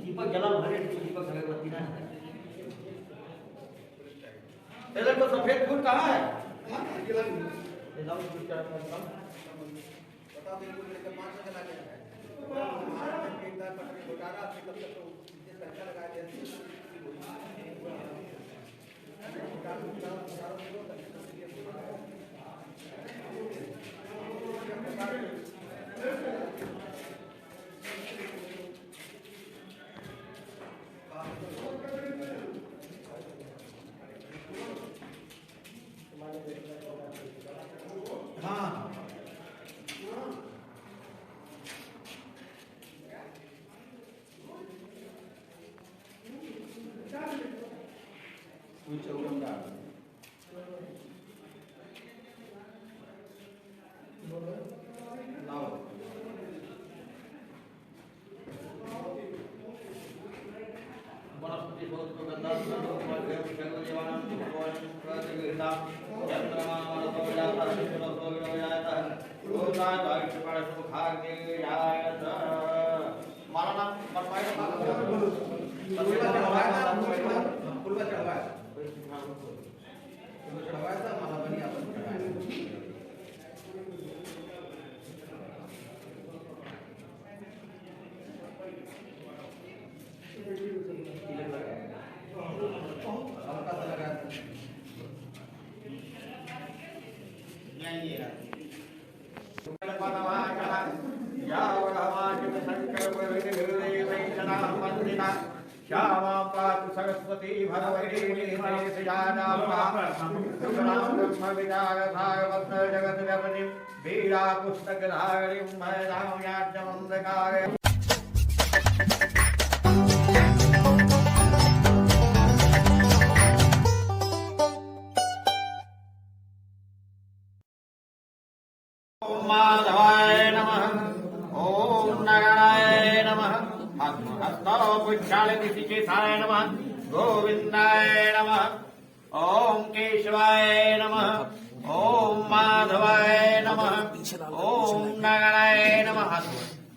दीपक जला भरे दीपक अगरबत्ती ना टेलर तो सफेद फूल कहाँ है? श्यामा पातु सरस्वती भगवती जगत व्यापनी वीरा पुस्तक धारिणी मैदान माधवाय नमः। ओम नारायणाय नमः। हस्तपुच्छालिकेशाय नमः। गोविंदाय नमः। ओम केशवाय नमः। ओम माधवाय नमः। ओम नारायणाय नमः।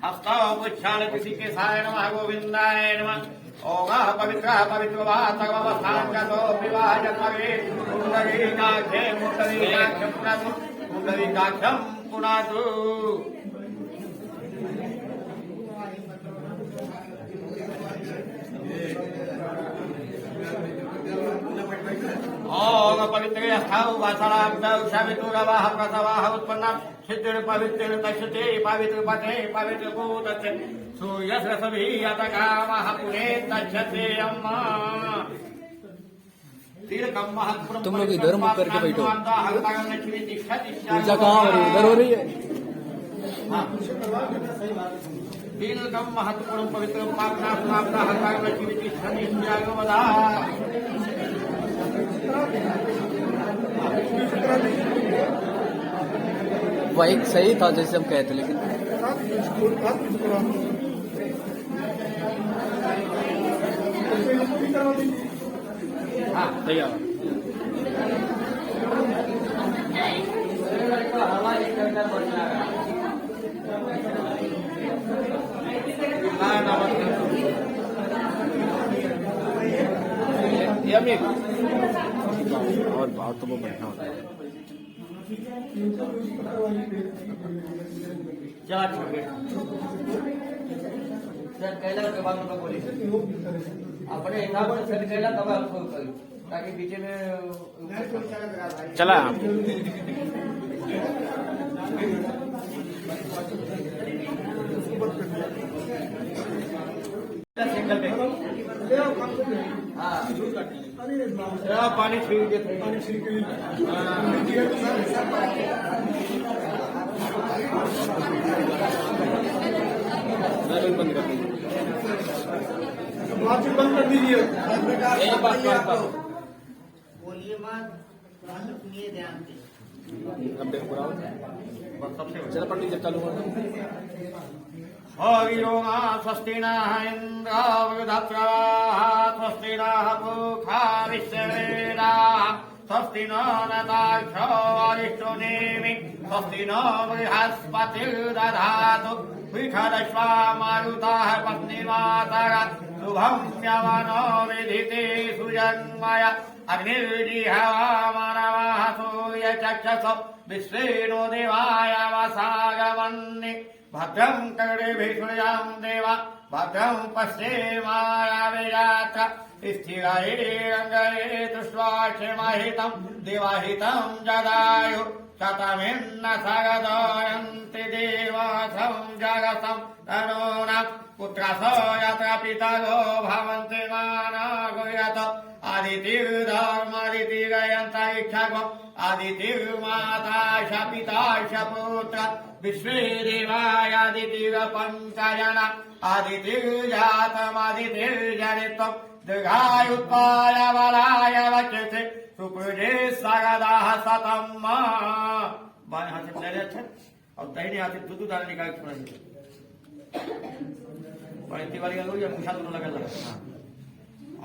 हस्तपुच्छालिकेशाय नमः। गोविंदाय नमः। ओम पवित्र पवित्रवासववस्थांगतो विवाहजन्मवे मुंडरीकाक्षे मुंडरीकाक्षं पुनातु। ओम पवित्र स्थाउ वासराब्दौ शमितुरवाह प्रसवाह उत्पन्ना सिद्धिर पवित्र तक्षते पवित्र पते पवित्र भूतस्य सूर्यसरसभि अतकामः पुने तक्षते अम्मा। तुम लोग इधर मुख करके बैठो। पूजा कहाँ हो रही है? इधर हो रही है। तिलकम महत्वपूर्ण पवित्र पावना प्राप्ता हकाम लक्ष्मी तिष्ठति त्यागवदा। वो एक सही था जैसे हम कहते, लेकिन तैयार और बात तो वो बैठना होता है। चला छोड़ के सर कैला के बाद उनको बोली अपने हिसाब से सेट कैला तब आपको करी ताकि बीच में चला सिंगल पे हाँ पानी छीन के थे बंद कर दीजिए। बंद कर दीजिए। बोलिए मत, सुनिए ध्यान से। चलो पंडित जी चालू करो। हरिओम स्वस्ति नः इंद्रो वृद्धश्रवाः स्वस्ति नः पूषा विश्ववेदाः स्वस्ति नो नताक्षो अरिष्टो नेमि स्वस्ति नो बृहस्पतिर्दधातु विषदश्वा मारुताः पत्नीमातरः शुभं यवनो विधिते सुजन्मय अग्निर्जिह्वा सूर्यचक्षसो विश्वेनो देवाय वसागमन्नि भद्रं कर्णेभिः शृणुयाम देवा भद्रं पश्येमायाविरात्र स्थिरैरङ्गये तुष्वाक्षेमहितं देवाहितं जदायु शतमिन्न सगदयन्ति देवासं जगतं तनूनां पुत्रसो यत्र पितरो भवन्ति मानागुयत आदितिर्धर्मादितिरयन्तरिक्षगम् आदितिर्माता श पिता श पुत्र विश्वे देवायादितिरपञ्चजन आदितिर्जातमादितिर्जनित्वम् दीर्घायुत्वाय बलाय वचसे सुकृते सगदाः सतं बाएं हाथ से पहले अच्छा और दाहिने हाथ से दूध दाना निकाल के छोड़ेंगे पढ़ती वाली गल या पूछा दोनों लगा लगा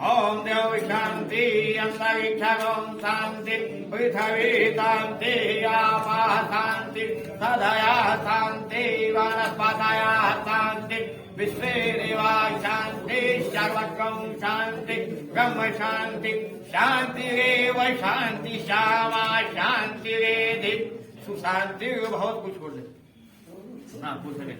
ओम देव शांति अंतरिक्षगम शांति पृथ्वी शांति आपः शांति सदया शांति वनस्पतया शांति विश्वे देवा शांति सर्वगम शांति ब्रह्म शांति शांतिरेव शांति श्यामा शांतिरेधि सुशांति बहुत कुछ बोल रहे ना पूछ रहे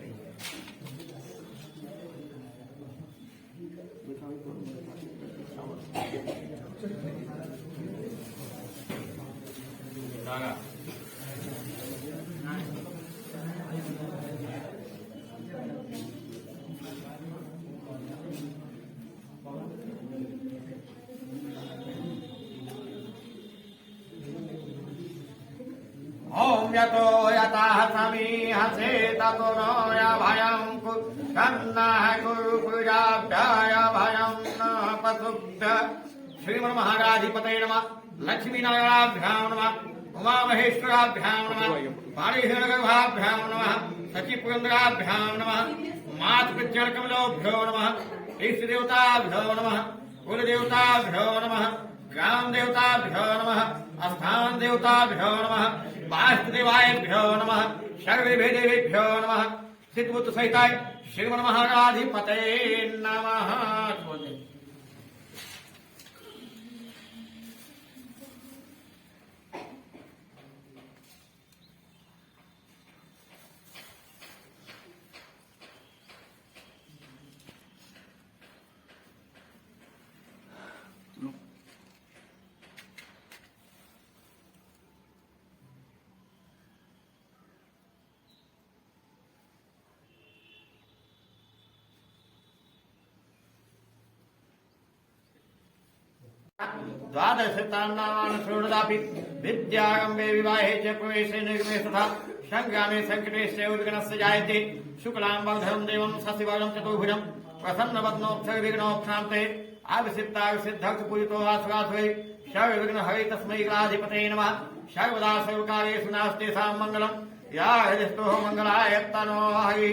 ओम यतो यतः समीहसे ततो नो भयं कुन्नः कुरु पूजाभ्याय भयं न पशुभ्य श्रीमन महाराधिपतये नमः लक्ष्मीनारायणाभ्यां नमः उमामहेश्वराभ्यां नमः पाणिहिरणगर्भाभ्यां नमः सचिपुरन्दराभ्यां नमः मातृचरणकमलोभ्यो नमः इष्टदेवताभ्यो नमः कुलदेवताभ्यो नमः ग्राम देवताभ्यो नमः स्थान देवताभ्यो नमः वास्तुदेवायभ्यो नमः सर्वेभ्यो नमः सिद्धबुद्ध सहिताय श्रीमन महाराधिपतये नमः। द्वादशतान्नामान् शृणुदापि विद्यारम्भे विवाहे च प्रवेशे निर्गमे तथा संग्रामे संकटेश्च उद्विग्नस्य जायते शुक्लाम्बरधरं देवं शशिवर्णं चतुर्भुजं प्रसन्नवदनोऽक्षरविघ्नोपशान्ते आविसिद्धाविसिद्धर्तपूजितो वासुरासुरे सर्वविघ्नहरे तस्मै गणाधिपतये नमः। सर्वदा सर्वकार्येषु नास्तेषां मङ्गलं या हृदिस्थो मङ्गलाय तनो हरि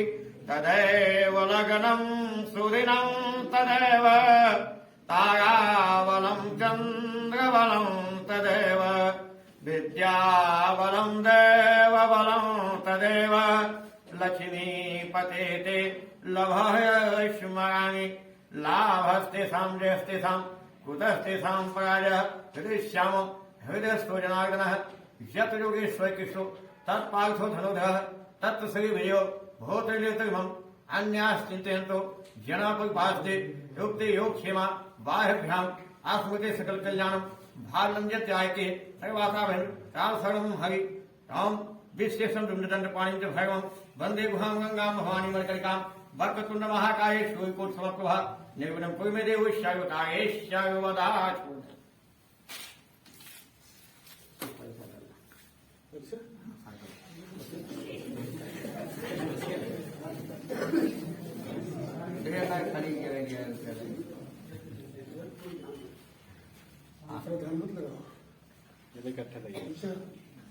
तदेव लग्नं सुदिनं तदेव ताराबलं चन्द्रबलं तदेव विद्याबलं देवबलं तदेव लक्ष्मीपते ते लभय स्मरामि लाभस्तेषां जयस्तेषां कुतस्तेषां पराजयः हृदयश्यामो हृदयस्थो जनार्दनः यत् योगेश्वर कृष्णो तत्पार्थो धनुधरः तत् श्रीविजयो भूतलितमम् अन्याश्चिन्तयन्तो जनापरिभाषते युक्ते योगक्षेमा बाह्यभ्याम आस्मृते सकल कल्याणम भालम यत्यायके सर्वासाभन राम शरणम हरि राम विशेषम दुंडदंड पाणिम च भैरवम वंदे गुहां गंगां भवानी मणिकर्णिकां वक्रतुंड महाकाय सूर्यकोट समप्रभा निर्विघ्नं कुरु मे देव सर्वकार्येषु सर्वदा। थोड़ा ध्यान मत लगाओ। ये भी इकट्ठे थे। अच्छा,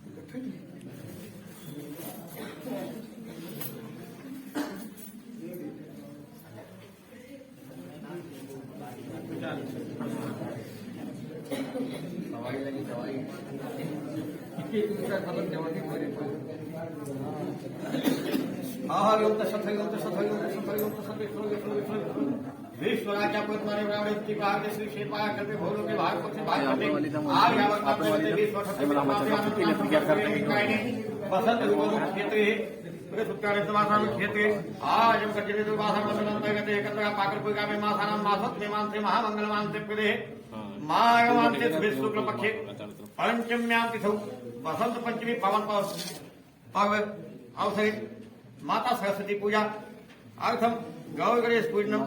इकट्ठे थे। दवाई लगी दवाई विश्वराजा पुत्र रावण भाग श्री शेपा कल्पे भोलों के भाग को से भाग करते आज यावत आपने विश्व वसंत क्षेत्र सुत्कारितमासाम क्षेत्रे आज हम कच्चे दुर्वासा मंडलंतर्गत एकत्र पाकरपुरा में मासानाम मासोत में मानसे महामंगलमानसे प्रदे माघमानसे शुक्ल पक्षे पंचम्यां तिथौ वसंत पंचमी पावन पर्व अवसरे माता सरस्वती पूजा अर्थम गौर गणेश पूजनम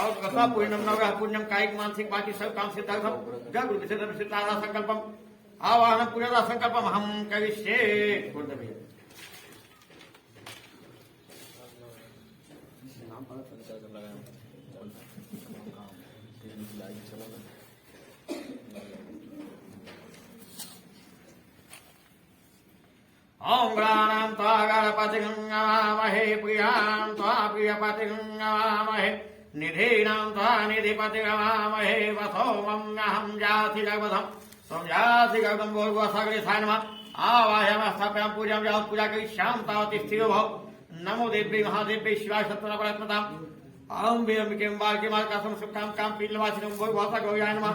और कथा पूजनम नवग्रह पूजनम कायिक मानसिक बाकी सब काम सिद्धार्थम जग गुरु विशेष विशिष्टारा संकल्पम आवाहन पूजा संकल्पम हम करिष्ये पूर्ण ओम गणानां त्वा गणपतिगङ्गवामहे प्रियां त्वा प्रियपतिगङ्गवामहे निधीनां त्वा निधिपतिगवामहे वसोमम्यहं जाति जगवधं त्वं जाति जगवधं भोर्गोसागरे साय नमः आवाहयामः स्थापयामः पूजां यावत् पूजा करिष्यामि तावत् स्थिरो भव नमो देव्यै महादेव्यै शिवाय सत्वरपरत्मताम् अम्बे अम्बिके बालके मार्कासं सुखां कां पीलवासिनं भोर्गोसागरे नमः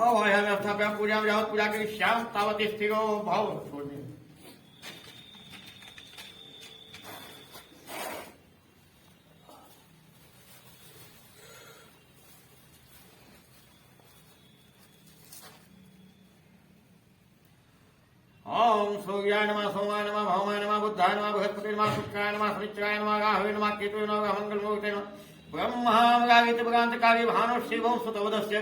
आवाहयामः स्थापयामः पूजां यावत् पूजा करिष्यामि तावत् स्थिरो भव ओम सूर्याय नमः सोमाय नमः भौमाय नमः बुद्धाय नमः बृहस्पति नमः शुक्राय नमः शनिश्चराय नमः राहवे नमः केतवे नमः मंगलमूर्ते नमः ब्रह्मामगायित भगान्तकारि भानो शिवं सुतवदस्य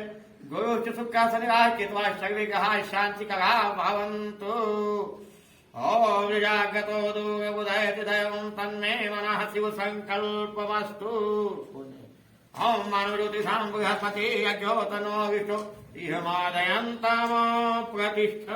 गुरुश्च शुक्रासनिराय केतवा सर्वे ग्रहाः शान्तिकराः भवन्तु ओम जागतो दूरबुधयति दैवं तन्मे मनः शिव संकल्पमस्तु ओम मानव ज्योतिषां बृहस्पति यज्ञो तन्नो विष्णु इहमादयन्ताम प्रतिष्ठ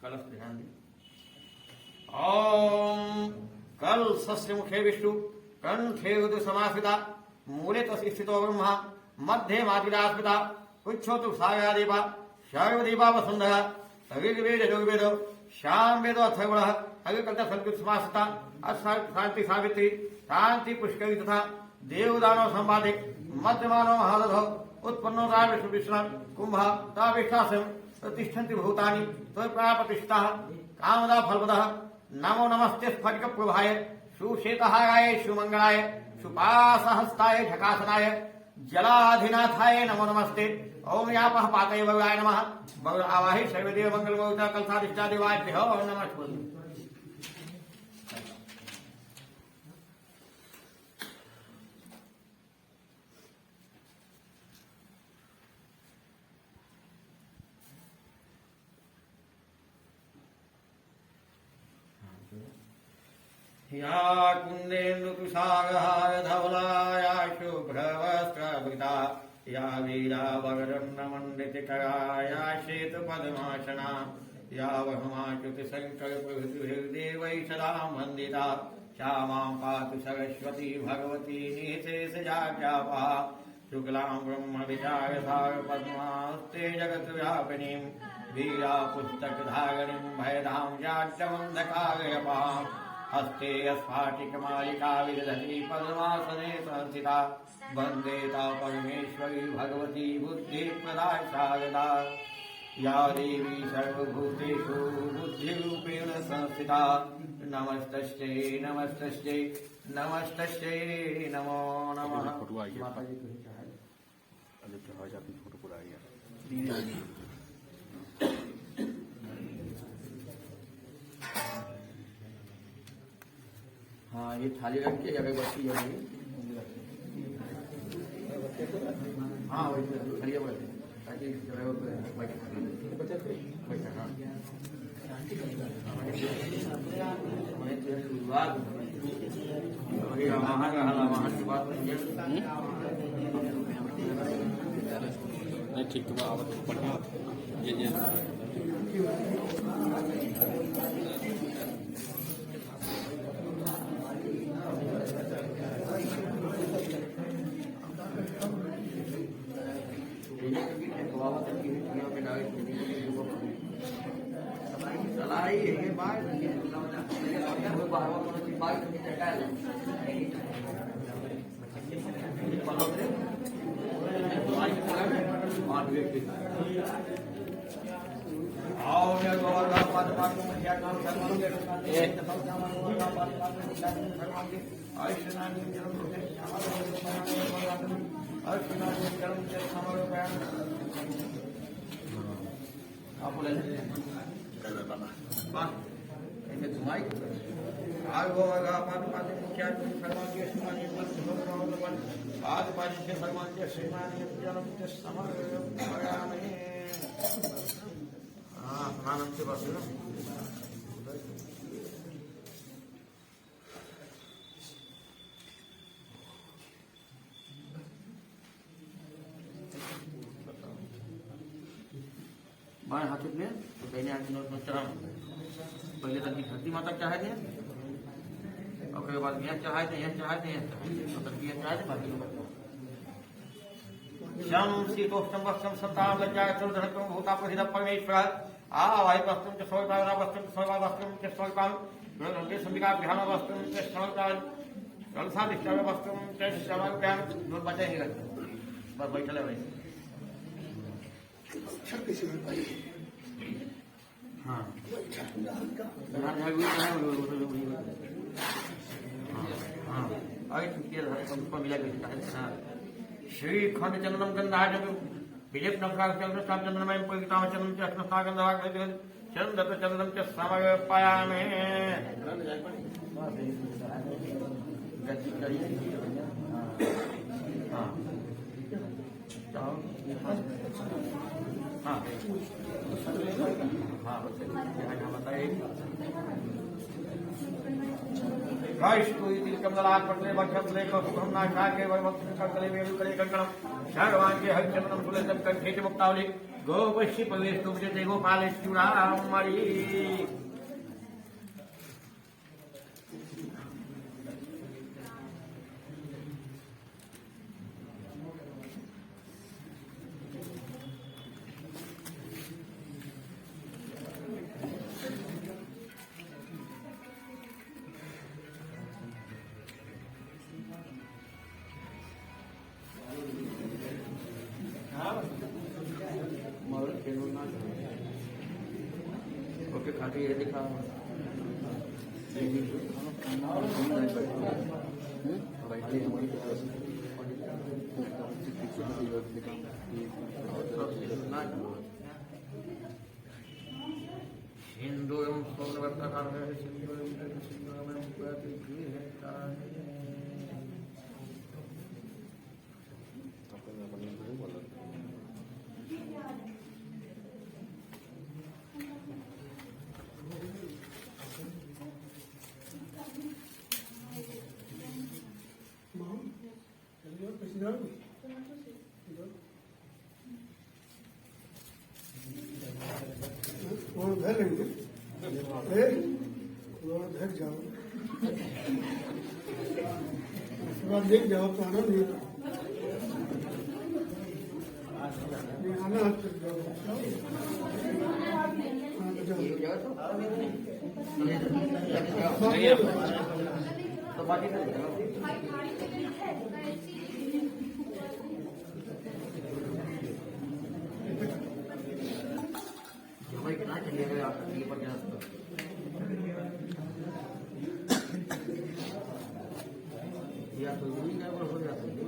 कलश ध्यान दें। ओम कल सस्य मुखे विष्णु कंठे रुद्र समास्थिता मूले स्थितो ब्रह्मा मध्य मातृदास्मिता उच्छोतु सागरादेवा सर्वदेवा वसुंधरा ऋग्वेद ऋग्वेद श्याम वेद अथर्वण अग्रकर्ता संस्कृत समास्थिता शांति सावित्री शांति पुष्करी तथा देवदानव संवादे मध्यमानव महारथ उत्पन्नो विष्णु विष्णु कुंभ ताविष्ठासम प्रतिष्ठन्ति भूतानि त्वत्प्राप्रतिष्ठा कामदा फलप्रदः नमो नमस्ते स्फटिक प्रभाय सुश्वेतहाराय सुमंगलाय सुपासहस्ताय झकासनाय जलाधिनाथाय नमो नमस्ते ओम यापः पातये वरुणाय नमः वरुण आवाहि सर्वदेव मंगलमूर्ता कलशाधिष्ठादिवाभ्यो नमः। या कुन्देन्दुतुषारहार धवलाया शुभ्रवस्त्रभृता या वीरावरन्नमण्डितकरा या श्वेतपद्मासना या वहमाच्युतिशङ्करप्रभृतिभिर्देवैः सदा वन्दिता श्यामां पातु सरस्वती भगवती निःशेषजाड्यापा शुक्लां ब्रह्मविचारसारपद्मास्ते जगद्व्यापिनीं वीरा पुस्तकधारिणीं भयदां जाड्यमन्धकारयपाम् हस्ते स्फाटिकमालिका विदधती पद्मासने संस्थिता वन्दे ता परमेश्वरी भगवती बुद्धिप्रदा शारदा या देवी सर्वभूतेषु बुद्धिरूपेण संस्थिता नमस्तस्यै नमस्तस्यै नमस्तस्यै नमो नमः। हाँ ये थाली रख के अगर बच्ची होगी हाँ वही खड़िया बोलते नहीं ठीक तो आप बढ़िया ये बाएं हाथ में तो दाहिने हाथ में चढ़ाओ। पहले तक धरती माता चढ़ाए थे और उसके बाद यहाँ चढ़ाए थे, यहाँ चढ़ाए थे, यहाँ चढ़ाए थे, बाकी लोग शम शीतोष्टम वस्त्रम संतान लज्जा चौधरत्वम भूता प्रसिद्ध परमेश्वर आवाय वस्त्रम च स्वर्गा वस्त्रम च स्वर्गा वस्त्रम च स्वर्गान ग्रंथे संविका ध्यान वस्त्रम च स्वर्गान कलसादिष्टाव वस्त्रम च स्वर्गान जो बचे ही रहते बस बैठले वैसे। अच्छा कैसे हो पाई? हाँ मिला श्री खंड चंदनम गंधा विजय चंद्र चंद्रमय पविता चंद्रम चंद्रता गंधा चंद्र चंद्रम च समर्पयामि। हाँ हाँ बताइए कमलापटले वक्षले कौस्तुभं नाशाके वैभक्तिकले वेणुकले कंकणं सर्वांगे हरिचंदनं सुलेतं कंठे च मुक्तावली गोपश्य पवेस्तु विजयते गोपाले चूड़ामणि। ओके खाते ये दिखा सिंदूरम स्वर्णवर्तकाम और धर लेंगे, और धर जाओ, थोड़ा देख जाओ तो आना नहीं आना हाथ तक जाओ, तो बाकी कितना चलिएगा आप ये पर या तो यही गड़बड़ हो जाती है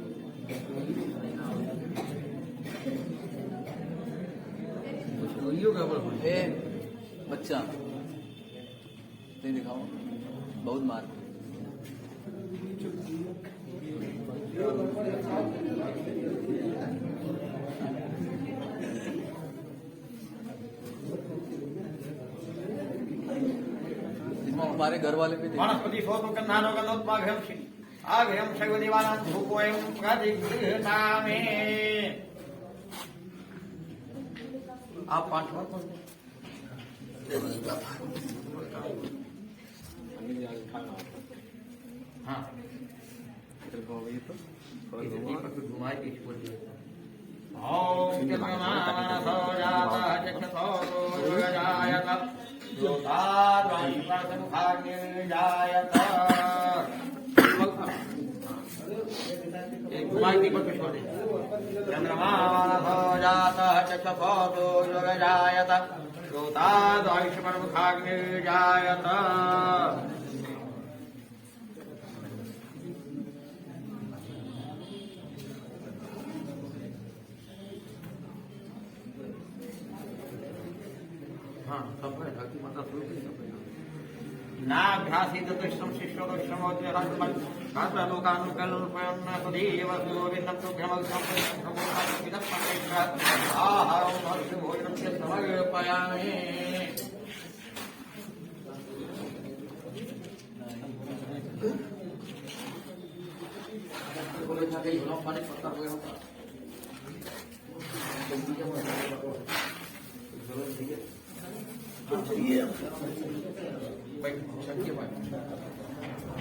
कुछ वही गड़बड़ हो ए बच्चा नहीं दिखाओ बहुत मार हमारे घर वाले भी थे। वनस्पति सोतो गन्धानो गन्धोत्पाघ्यम आघ्यम शैवदेवानां धूपोऽयं प्रतिगृह्णामि। आप 5 बार पढ़ो। हाँ इधर घूमिए तो थोड़ा इसे घुमा। दीपक घुमाए के छोड़ दिया। ओम चक्रमानसो जातः चक्रसो योगजायत योगाद्वायुप्रसमुखाग्निर्जायत। एक घुमाए दीपक के छोड़ दिया। चंद्रमानसो जातः चक्रसो योगजायत योगाद्वायुप्रसमुखाग्निर्जायत। हाँ सब है धरती माता स्वरूप ही सब है। नाभ्यासी दत्तम शिष्योदक्षम राष्ट्रपति शास्त्र लोकानुकल्पयन् सुधीव सुविन्नं सुभ्रमग्नं विदत्पतेश्वर आहारं भक्ष्य भोजनं च समर्पयामि। बोले था कि लोग पानी पत्ता हुए होता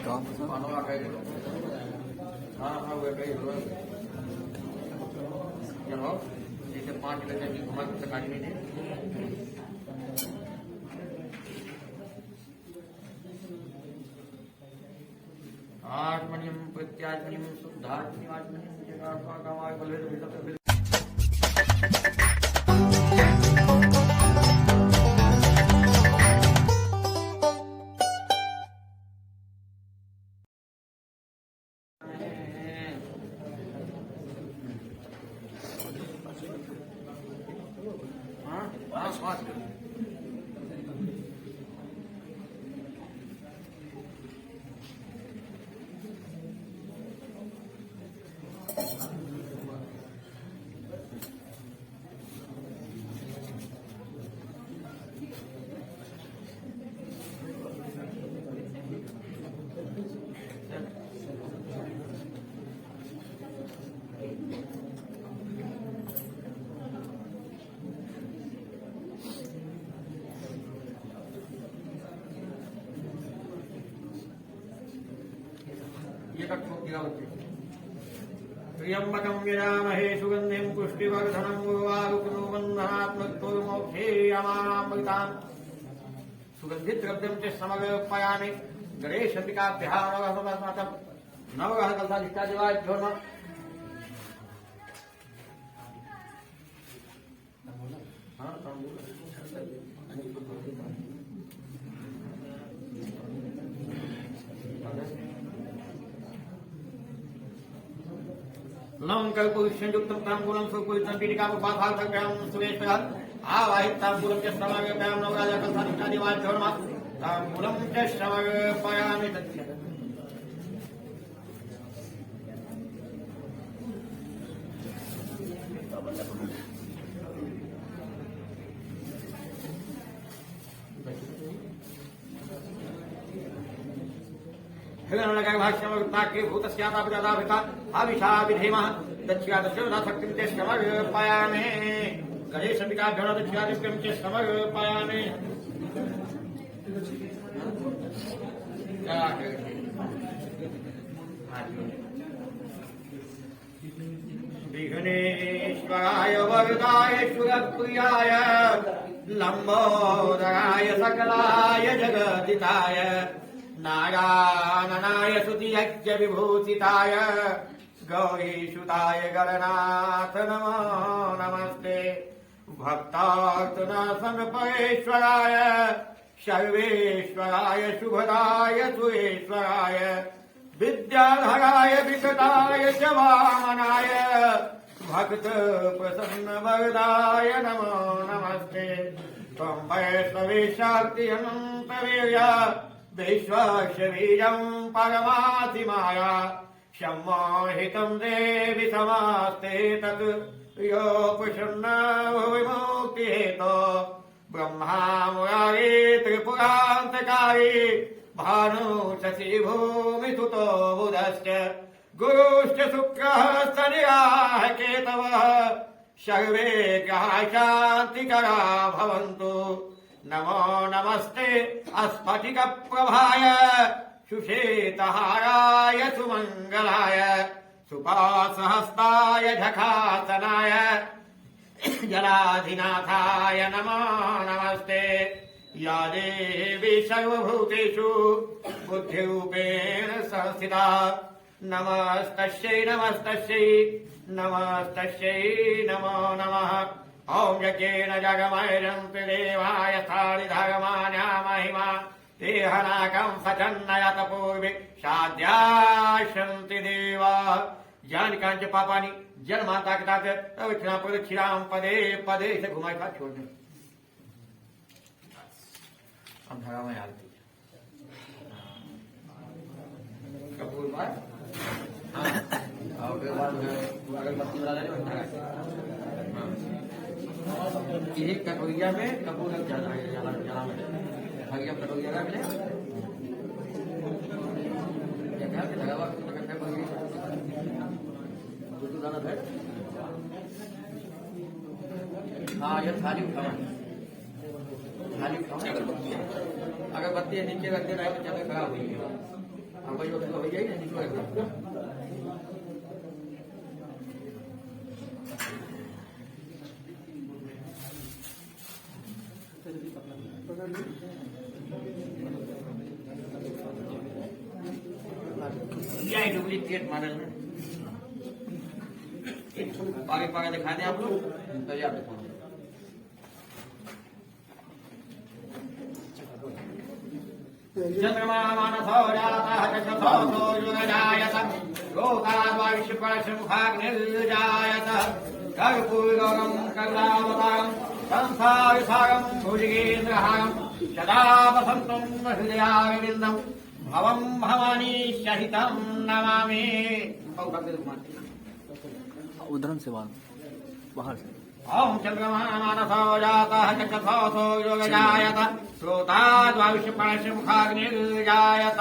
कहाँ पर था? हाँ हाँ वे कहीं चलो जैसे 5 बजे की घुमा तक आदमी ने आत्मनियम प्रत्यात्मनियम शुद्धात्मनियम आत्मनियम जगात्मा कामाय बलवेद विदत। त्र्यंबकं यजामहे सुगंधिं पुष्टिवर्धनं उर्वारुकनुबन्धनात्मक्तोर्मोक्षे यमामृताम्। सुगंधित द्रव्यं च समर्पयामि। गणेश अंबिकाभ्यां नवग्रह कलशाधिष्ठादिवाभ्यो नमः। लंकर पुरुषयुक्तं तांबूलं सुपुरितं पीठिकामुपाधार्थव्यां सुरेश्वरः आवाहित तांबूलं च समर्पयामि। नवराजा कलशाधिष्ठादिवाभ्यो नमः। तांबूलं च समर्पयामि। हिरण्यभाष्यमवृत्ताख्ये भूतस्यादाभिता आविषा विधेमः दक्षिणादशक्तिं च समर्पयामि। गणेश अंबिकाभ्यो नमः। दक्षिणादित्यं च समर्पयामि। विघ्नेश्वराय वरदाय सुरप्रियाय लंबोदराय सकलाय जगदिताय नारायणाय स्तुतियज्ञ विभूषिताय गौरीसुताय गणनाथ नमो नमस्ते। भक्तार्तनासनपरेश्वराय सर्वेश्वराय शुभदाय सुरेश्वराय विद्याधराय विकटाय च वामनाय भक्त प्रसन्न वरदाय नमो नमस्ते। त्वं वैष्णवे शक्ति अनन्तवीर्य विश्वस्य बीजं परमातिमाया सम्मोहितं देवि समास्ते तत् यो प्रसन्न विमुक्तिहेतो ब्रह्मा मुरारी त्रिपुरान्तकारी भानु शशि भूमिसुतो बुधश्च गुरुश्च शुक्रः शनियाः केतवः सर्वे ग्रहाः शान्तिकरा भवन्तु। नमो नमस्ते स्फटिकप्रभाय सुश्वेतहाराय सुमङ्गलाय सुपासहस्ताय झखासनाय जलाधिनाथाय नमो नमस्ते। या देवी सर्वभूतेषु बुद्धिरूपेण संस्थिता नमस्तस्यै नमस्तस्यै नमस्तस्यै नमो नमः। ॐ यज्ञेन जगमैरन्ति देवाय स्थाणिधर्माण्या महिमा देहनाकं सचन्नयत पूर्वे साध्याशन्ति देवा। जानि कांच पापानि जन्माता के ताते प्रदक्षिणा प्रदक्षिणाम पदे पदे से घुमाए का छोड़ दे। अब धारा में आती कपूर बार और के बाद अगरबत्ती वाला ले एक कटोरिया में कपूर लग जाता है जला में भैया कटोरिया रख ले क्या क्या लगावा इकट्ठे भैया तो दाना है। हाँ ये थाली उठाना अगरबत्ती नीचे रख देना है तो ज्यादा खराब हुई है। अब वही वक्त हो जाएगी नीचे रख देना। यही डुप्लीकेट मॉडल में आगे पागे दिखा दें आप लोग तैयार देखो। चंद्रमा मानसो जातः चक्षुषो युगजायत लोकाद्वायुष्यपरशमुखाग्निर्जायत कर्पूरगौरं करुणावतारं संसारसारं भुजगेन्द्रहारं सदा वसन्तं हृदयारविन्दं भवं भवानी सहितं नमामि। उधर से बाहर से ओम चंद्रमा मानसो जातः चक्षुषो योगजायत श्रोताद्वायुष्यपरशमुखाग्निर्जायत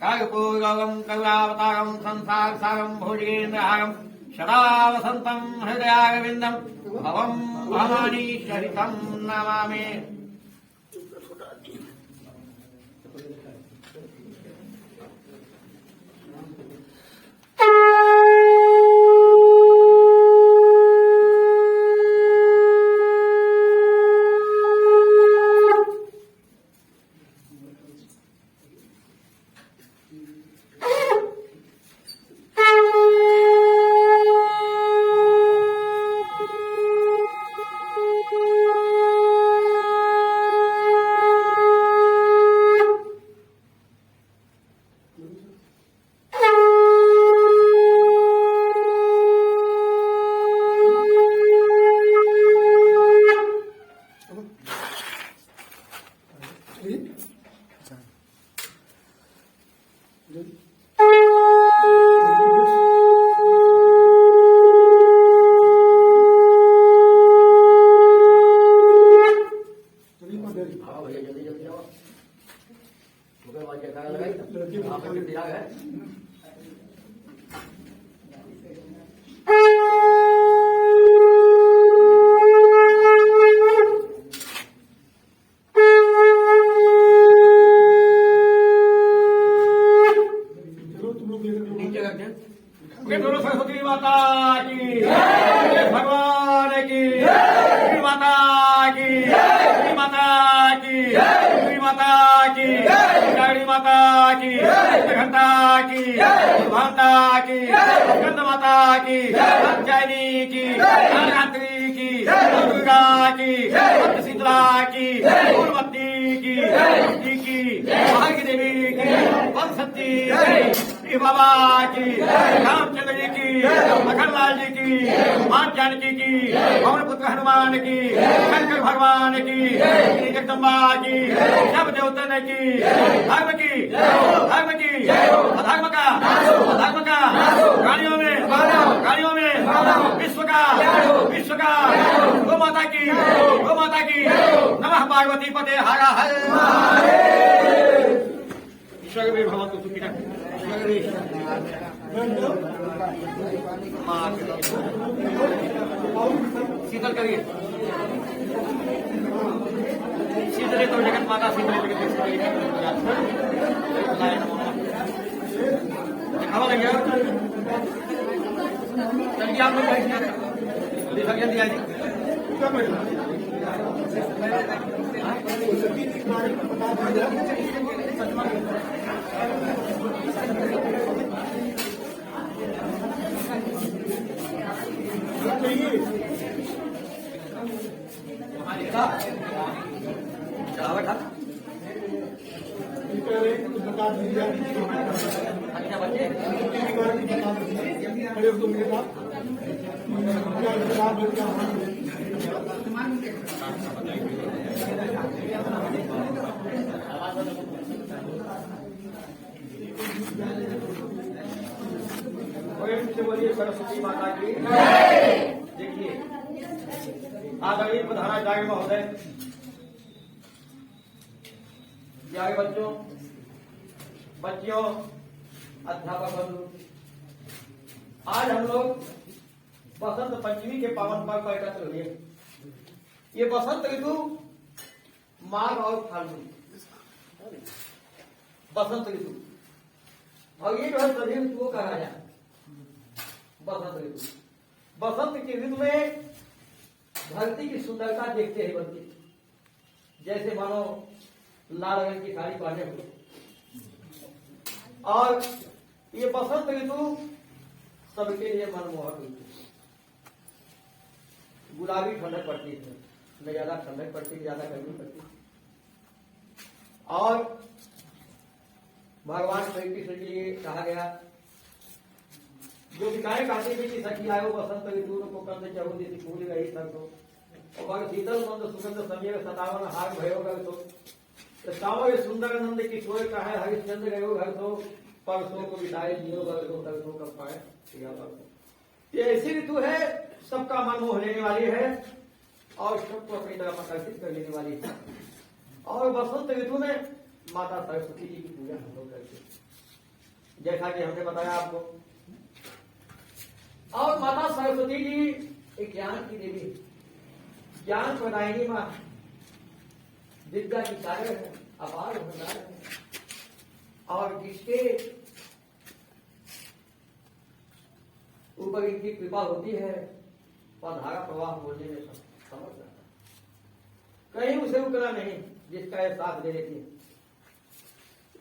कर्पूरगौरं करुणावतारं संसारसारं भुजगेन्द्रहारं सदा वसन्तं हृदयारविन्दं भवं भवानी सहितं नमामि। सरस्वती माता की भगवान की माता की माता की माता की काली माता की घंटा की माता की स्कंद माता की जैनी की नवरात्रि की दुर्गा की शीतला की फूलवती की भाग्य देवी की पंचती बाबा की रामचंद्र जी की मखनलाल जी की मां जानकी की पवन पुत्र हनुमान की शंकर भगवान की जगदम्बा की सब देवतन की धर्म की अधर्म का गाड़ियों में विश्व का गो माता की नमः पार्वती पते हर हर सर्वे भवन्तु सुखिनः सर्वे शीतल करिए शीतले तो जगत माता शीतले खावा लग गया चलिए आप लोग विसर्जन दिया जी चढ़ावा था बता दीजिए अच्छा बच्चे खड़े हो मेरे साथ बोलिए सरस्वती माता की देखिए आदरणीय प्रधानाचार्य महोदय प्यारे बच्चों बच्चियों अध्यापक बंधु आज हम लोग बसंत पंचमी के पावन पर्व पर एकत्र हुए। ये बसंत ऋतु माघ और फाल्गुन बसंत ऋतु और ये जो है सभी ऋतुओं का राजा बसंत ऋतु। बसंत की ऋतु में धरती की सुंदरता देखते हैं बच्चे जैसे मानो लाल रंग की साड़ी पहने हुए और ये बसंत ऋतु सबके लिए मनमोहक ऋतु। गुलाबी ठंडक पड़ती है न ज्यादा ठंडक पड़ती है ज्यादा गर्मी पड़ती है और भगवान श्री कृष्ण के लिए कहा गया जो विकाय कहते थे कि सखी आयो बसंत ऋतु को कंद चहुदी फूल गई सर और शीतल मंद सुगंध समीर सतावन हार भयो घर तो सावर सुंदर नंद की सोय का है हरिश्चंद्र गयो घर तो परसों को बिताए जियो घर तो तरसों कर पाए। ये ऐसी ऋतु है सबका मन मोह लेने वाली है और सबको अपनी तरफ आकर्षित कर लेने वाली है। और बसंत ऋतु में माता सरस्वती जी की पूजा हम लोग करते हैं जैसा कि हमने बताया आपको। और माता सरस्वती जी एक ज्ञान की देवी ज्ञान प्रदायिनी मां विद्या की सागर है अपार भंडार है और जिसके ऊपर इनकी कृपा होती है और धारा प्रवाह बोलने में समझ जाता है कहीं उसे रुकना नहीं जिसका यह साथ दे देती है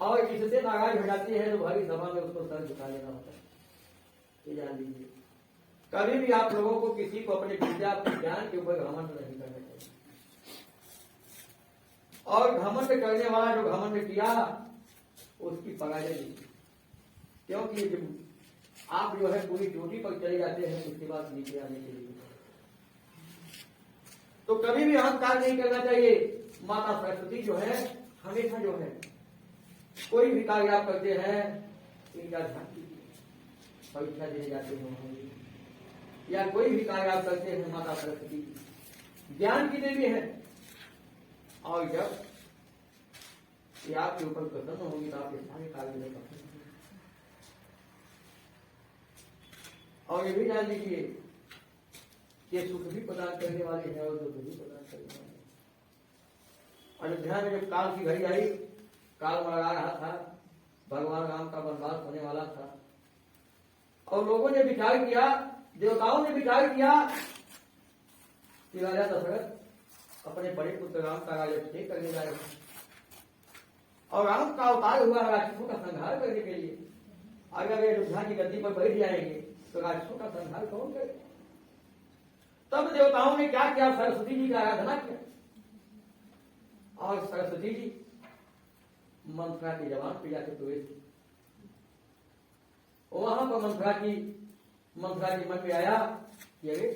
और जिससे नाराज हो जाती है तो भारी सभा में उसको सर झुका लेना होता है। ये जान लीजिए कभी भी आप लोगों को किसी को अपने विद्या अपने ज्ञान के ऊपर घमंड नहीं करना चाहिए और घमंड करने वाला जो घमंड किया उसकी पराजय नहीं क्योंकि जब आप जो है पूरी चोटी पर चले जाते हैं उसके बाद नीचे आने के लिए तो कभी भी अहंकार नहीं करना चाहिए। माता सरस्वती जो है हमेशा जो है कोई भी कार्य आप करते हैं इनका ध्यान कीजिए परीक्षा देने जाते हैं या कोई भी कार्य आप करते हैं माता सरस्वती ज्ञान की देवी है और जब ये आपके ऊपर प्रसन्न होगी तो आपके सारे कार्य में सफल होंगे। और ये भी जान लीजिए कि सुख भी प्रदान करने वाले हैं और दुख भी प्रदान करने वाले हैं। अयोध्या में जब काल की घड़ी आई काल मरा रहा था भगवान राम का वनवास होने वाला था और लोगों ने विचार किया देवताओं ने विचार किया कि राजा दशरथ अपने बड़े पुत्र राम का राज्य करने जा रहे हैं और राम का अवतार हुआ राक्षसों का संहार करने के लिए अगर वे अयोध्या की गद्दी पर बैठ जाएंगे तो राक्षसों का संहार कौन करे। तब देवताओं ने क्या किया सरस्वती जी की आराधना किया और सरस्वती जी मंथरा की जबान पे जाके प्रवेश वहां पर मंथरा की मन में आया कि अरे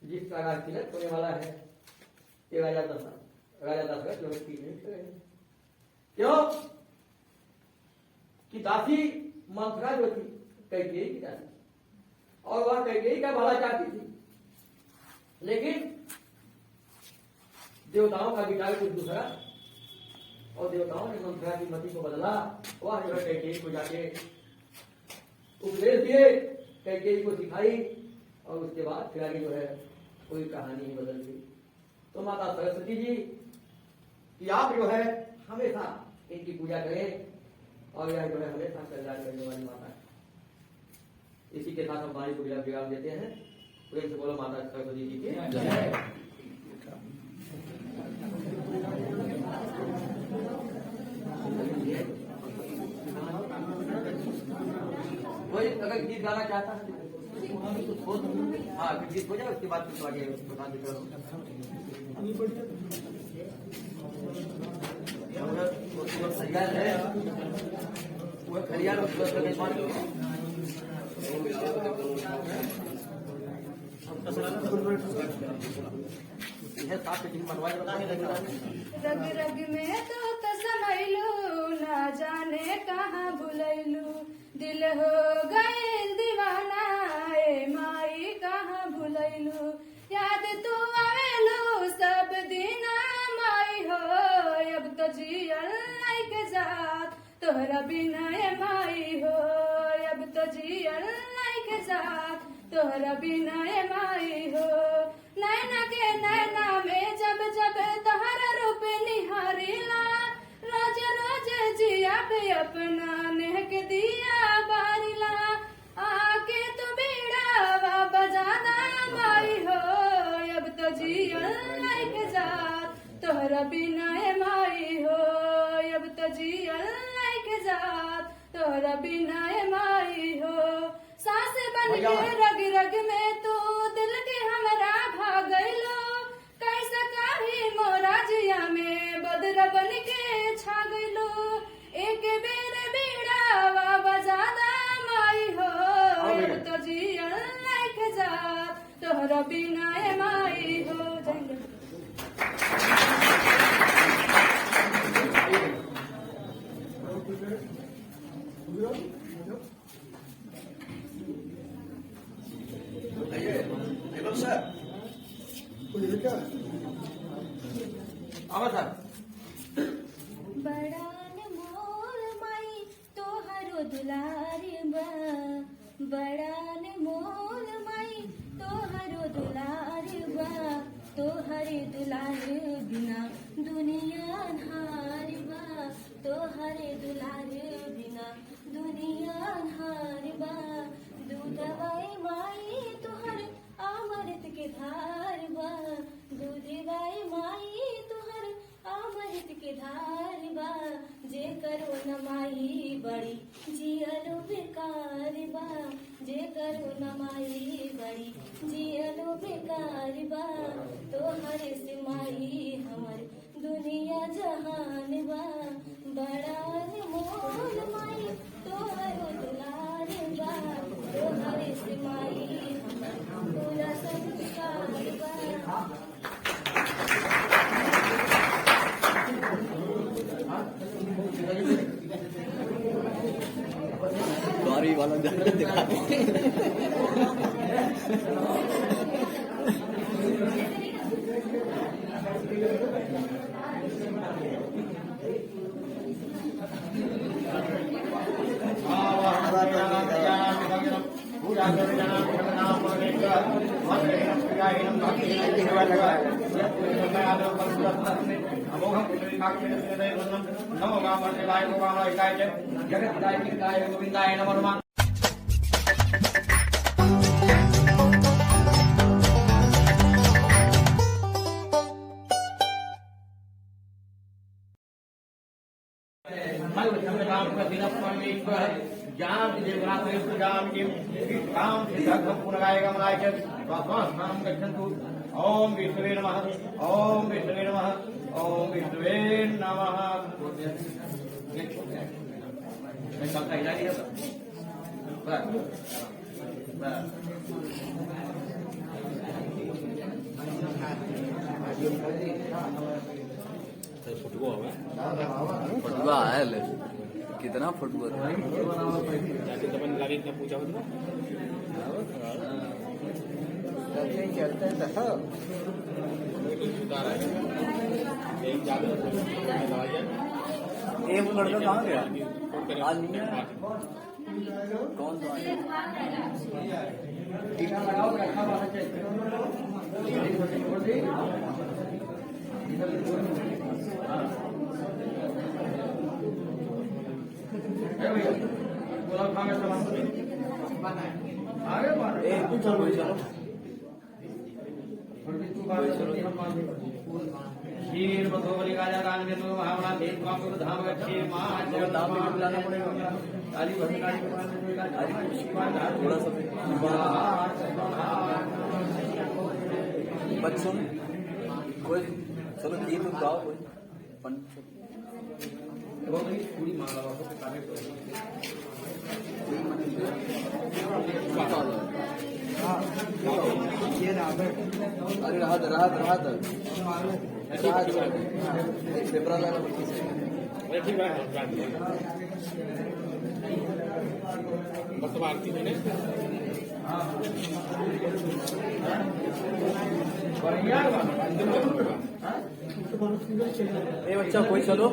जिसका राज तिलक होने वाला है ये राजा दशरथ जो व्यक्ति नहीं करे क्यों कि दासी मंथरा जो थी कैकेयी की दासी और वह कैकेयी का भला चाहती थी लेकिन देवताओं का विचार कुछ दूसरा और देवताओं ने मंत्रा की मति को बदला। वह जो है कैकेयी को जाके उपदेश दिए, कैकेयी को सिखाई और उसके बाद फिर आगे जो है कोई कहानी ही बदल गई। तो माता सरस्वती जी कि आप जो है हमेशा इनकी पूजा करें और यह जो है हमेशा कल्याण करने वाली माता है। इसी के साथ हम वाणी को विराम देते हैं। प्रेम से बोलो माता सरस्वती जी की जय। कोई अगर गीत गाना चाहता है हाँ गीत हो जाए, उसके बाद फिर आगे बता दीजिए। खरियाल है वो खरियाल रग रग में तो समैलू ना जाने कहाँ भुलैलू, दिल हो गए दीवाना ए माई कहाँ भुलैलू। याद तू आवेलू सब दिन माई हो, अब तो जियल लाइक जात तोहरा बिना ए माई हो, अब तो जियल लाइक जात तोहरा बिना ए माई हो। नैना के नैना में जब जब तोहरा रूप निहारिला, रोज रोज जिया पे अपना नेहक दिया बारिला। आके तू बीड़ा बजाना माई हो, अब तो जियल लाइक जात तोहरा बिना ए माई हो, अब तो जियल लाइक जात तोहरा बिना ए माई हो। सास बन के रग रग में तू दिल के हमरा भागैलो, कैसा काही मोरा जिया में बदरा बन के छा गइलो। एक बेर बीड़ा बजादा माई हो, अब तो जियल लाइक जात तोहरा बिना ए माई हो। बड़ान मोल माई तोहरो दुलार बा, बड़ान मोल माई तोहरो दुलार बा, तोहरे दुलार बिना दुनिया अन्हार बा, तोहरे दुलार बिना दुनिया अन्हार बा। दूधवाई माई तोहर अमृत के धार बा, दूधवाई माई तोहर अमृत के धार बा। जे करो न माई बड़ी जियलो बेकार बा, जे करो न माई बड़ी जियलो बेकार बा। तोहरे से माई हमर दुनिया जहान बा, बड़ान मोल माई तोहरो दुलार बा, तोहरे से माई हमर पूरा संस्कार बा। गाड़ी वाला दिखाते जगत गोविंदाय नमः। ज्ञान देवराम पुनराय गमनाय स्वास्थानं गच्छन्तु। ओम विष्णुवे नमः, ओम विष्णुवे नमः, ओम विष्णुवे नमः। फुटबॉल है ले कितना फुटबॉल लगे क्या पूछा होता चलते तो सुधार है एक ज्यादा दवाइयाँ ये वो लड़का कहाँ गया आज नहीं है कौन सा शीर बधोबली गाजा दान के तो भावना देव का को धाम रखे मां जब दाम में बुलाना पड़ेगा काली भटकाली के पास में आज थोड़ा सा बच्चों कोई चलो गीत गाओ कोई पूरी मांगा बाबू के काटे अरे राहत पेपरा लगा ठीक है बस आरती मैंने ए बच्चा कोई चलो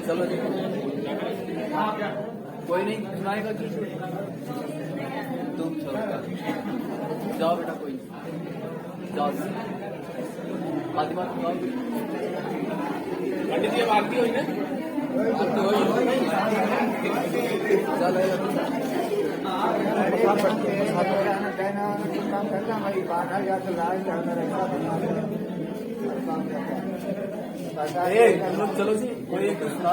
चलो जी कोई नहीं सुनाएगा कि तुम चलो जाओ बेटा कोई जाओ आदि बात सुनाओ पंडित जी आरती हुई ना आरती हो चलो चलो जी कोई एक सुना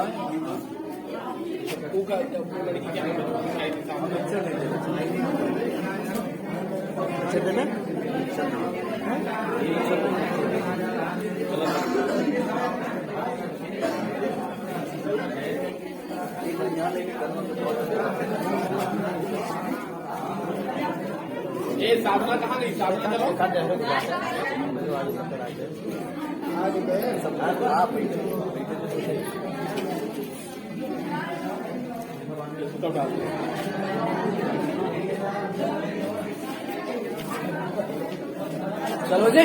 लड़की क्या ये साधना कहाँ गई साधना चलो चलो जी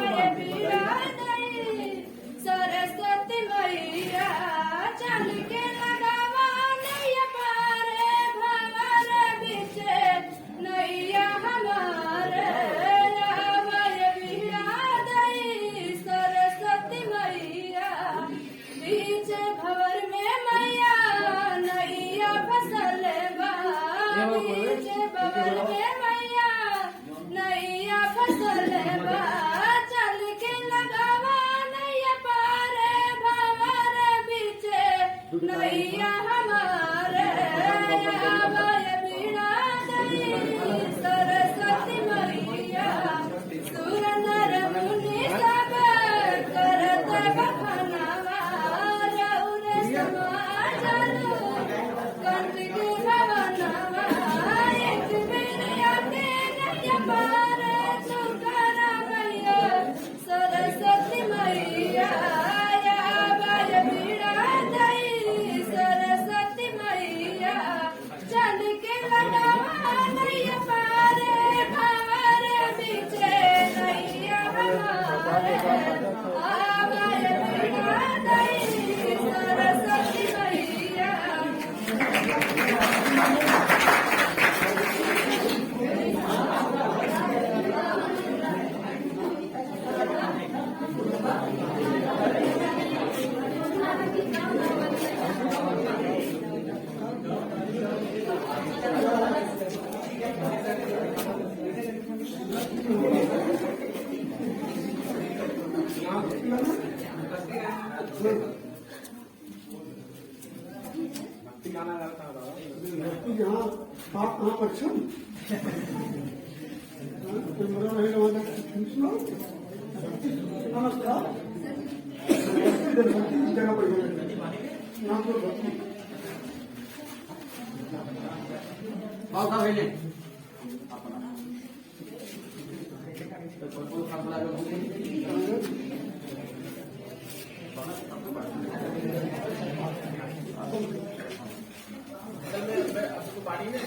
सरस्वती मैया यहाँ आप अच्छा नमस्कार जगह पर नाम तो भाव साहब हेले बाड़ी में